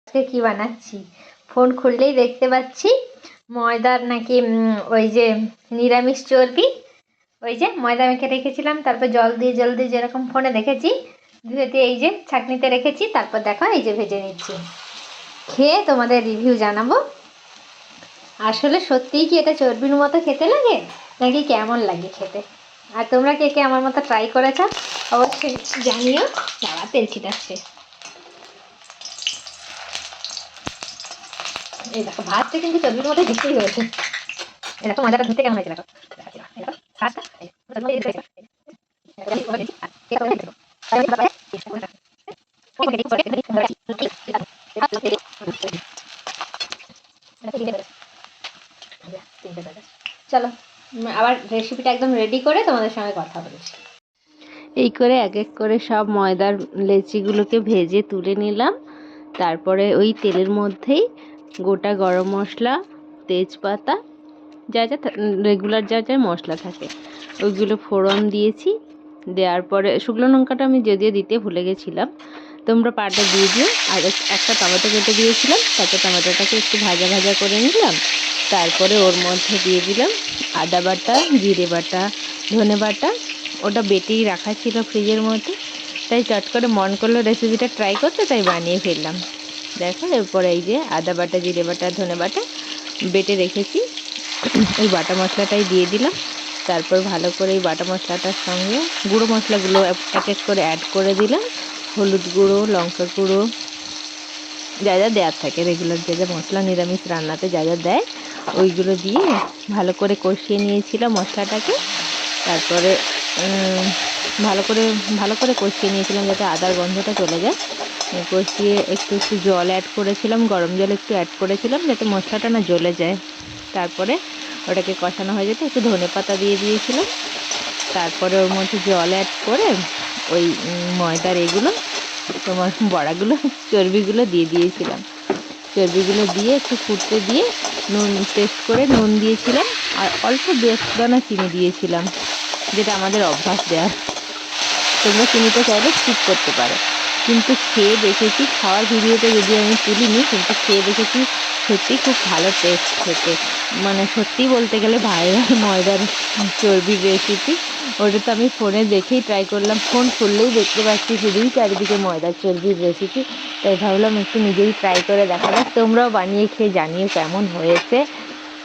আজকে কি বানাচ্ছি, ফোন খুললেই দেখতে পাচ্ছি ময়দার নাকি ওই যে নিরামিষ চর্বি, ওই যে ময়দা মেখে রেখেছিলাম, তারপর জল দিয়ে যেরকম ফোনে দেখেছি ধুয়ে দিয়ে এই যে ছাঁকনিতে রেখেছি, তারপর দেখো এই যে ভেজে নিচ্ছি। খেয়ে তোমাদের রিভিউ জানাবো। আসলে সত্যিই কি এটা চর্বির মতো খেতে লাগে নাকি কেমন লাগে খেতে, আর তোমরা কে কে আমার মতো ট্রাই করেছ অবশ্যই জানিও। আবার তেল ছিটাচ্ছে। এই দেখো ভাতটা কিন্তু চর্বির মতো দেখতেই হয়েছে। এরকম মজাটা ধরতে কেমন হয়েছে দেখো। চলো আবার রেসিপিটা একদম রেডি করে তোমাদের সঙ্গে কথা বলছি। এই করে এক এক করে সব ময়দার লেচিগুলোকে ভেজে তুলে নিলাম। তারপরে ওই তেলের মধ্যেই গোটা গরম মশলা, তেজপাতা, যা যা রেগুলার যা যা মশলা থাকে ওইগুলো ফোড়ন দিয়েছি। দেওয়ার পরে শুকনো লঙ্কাটা আমি যদিও দিতে ভুলে গেছিলাম, তোমরা পাটা দিয়ে দিও। আর একটা টমেটো কেটে দিয়েছিলাম, তারপর টমেটোটাকে একটু ভাজা ভাজা করে নিলাম। তারপরে ওর মধ্যে দিয়ে দিলাম আদা বাটা, জিরে বাটা, ধনে বাটা। ওটা বেটেই রাখা ছিল ফ্রিজের মধ্যে, তাই চট করে মন করলো রেসিপিটা ট্রাই করতে, তাই বানিয়ে ফেললাম। দেখো এরপরে এই যে আদা বাটা, জিরে বাটা, ধনে বাটা বেটে রেখেছি, ওই বাটা মশলাটাই দিয়ে দিলাম। তারপর ভালো করে এই বাটা মশলাটার সঙ্গে গুঁড়ো মশলাগুলো এক এক করে অ্যাড করে দিলাম। হলুদ গুঁড়ো, লঙ্কা গুঁড়ো, যা যা দেওয়ার থাকে রেগুলার যা যা মশলা নিরামিষ রান্নাতে যা যা দেয় ওইগুলো দিয়ে ভালো করে কষিয়ে নিয়েছিলাম মশলাটাকে। তারপরে ভালো করে কষিয়ে নিয়েছিলাম যাতে আদার গন্ধটা চলে যায়। কষিয়ে একটু জল অ্যাড করেছিলাম, গরম জল একটু অ্যাড করেছিলাম যাতে মশলাটা না জ্বলে যায়। তারপরে ওটাকে কষানো হয়ে যেতে একটু ধনেপাতা দিয়ে দিয়েছিলাম। তারপরে ওর মধ্যে জল অ্যাড করে ওই ময়দার এগুলো তোমার বড়াগুলো চর্বিগুলো দিয়ে দিয়েছিলাম। চর্বিগুলো দিয়ে একটু ফুটতে দিয়ে নুন টেস্ট করে নুন দিয়েছিলাম, আর অল্প 10 দানা চিনি দিয়েছিলাম, যেটা আমাদের অভ্যাস দেওয়ার। তোমরা চিনিটা চাইলে স্কিপ করতে পারো, কিন্তু খেয়ে দেখেছি, খাওয়ার ভিডিওতে যদি আমি তুলিনি, কিন্তু খেয়ে দেখেছি সত্যিই খুব ভালো টেস্ট খেতে। মানে সত্যি বলতে গেলে ভাইরাল ময়দার চর্বির রেসিপি। ওটা তো আমি ফোনে দেখেই ট্রাই করলাম, ফোন খুললেই দেখতে পাচ্ছি শুধুই চারিদিকে ময়দার চর্বির রেসিপি, তাই ভাবলাম একটু নিজেই ট্রাই করে দেখা যাক। তোমরাও বানিয়ে খেয়ে জানিও কেমন হয়েছে,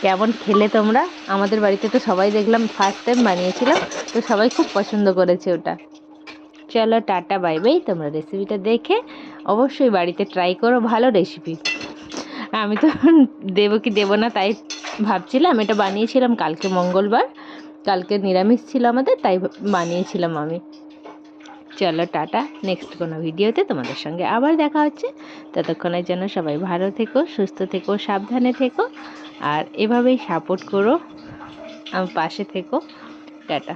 কেমন খেলে তোমরা। আমাদের বাড়িতে তো সবাই দেখলাম ফার্স্ট টাইম বানিয়েছিলাম, তো সবাই খুব পছন্দ করেছে ওটা। চলো টাটা বাই বাই। তোমরা রেসিপিটা দেখে অবশ্যই বাড়িতে ট্রাই করো, ভালো রেসিপি। আমি তো দেবো কি দেবো না তাই ভাবছিলাম, এটা বানিয়েছিলাম কালকে মঙ্গলবার, কালকে নিরামিষ ছিল আমাদের, তাই বানিয়েছিলাম আমি। চলো টাটা, নেক্সট কোনো ভিডিওতে তোমাদের সঙ্গে আবার দেখা হচ্ছে। ততক্ষণের জন্য সবাই ভালো থেকো, সুস্থ থেকো, সাবধানে থেকো, আর এভাবেই সাপোর্ট করো, আমার পাশে থেকো। টাটা।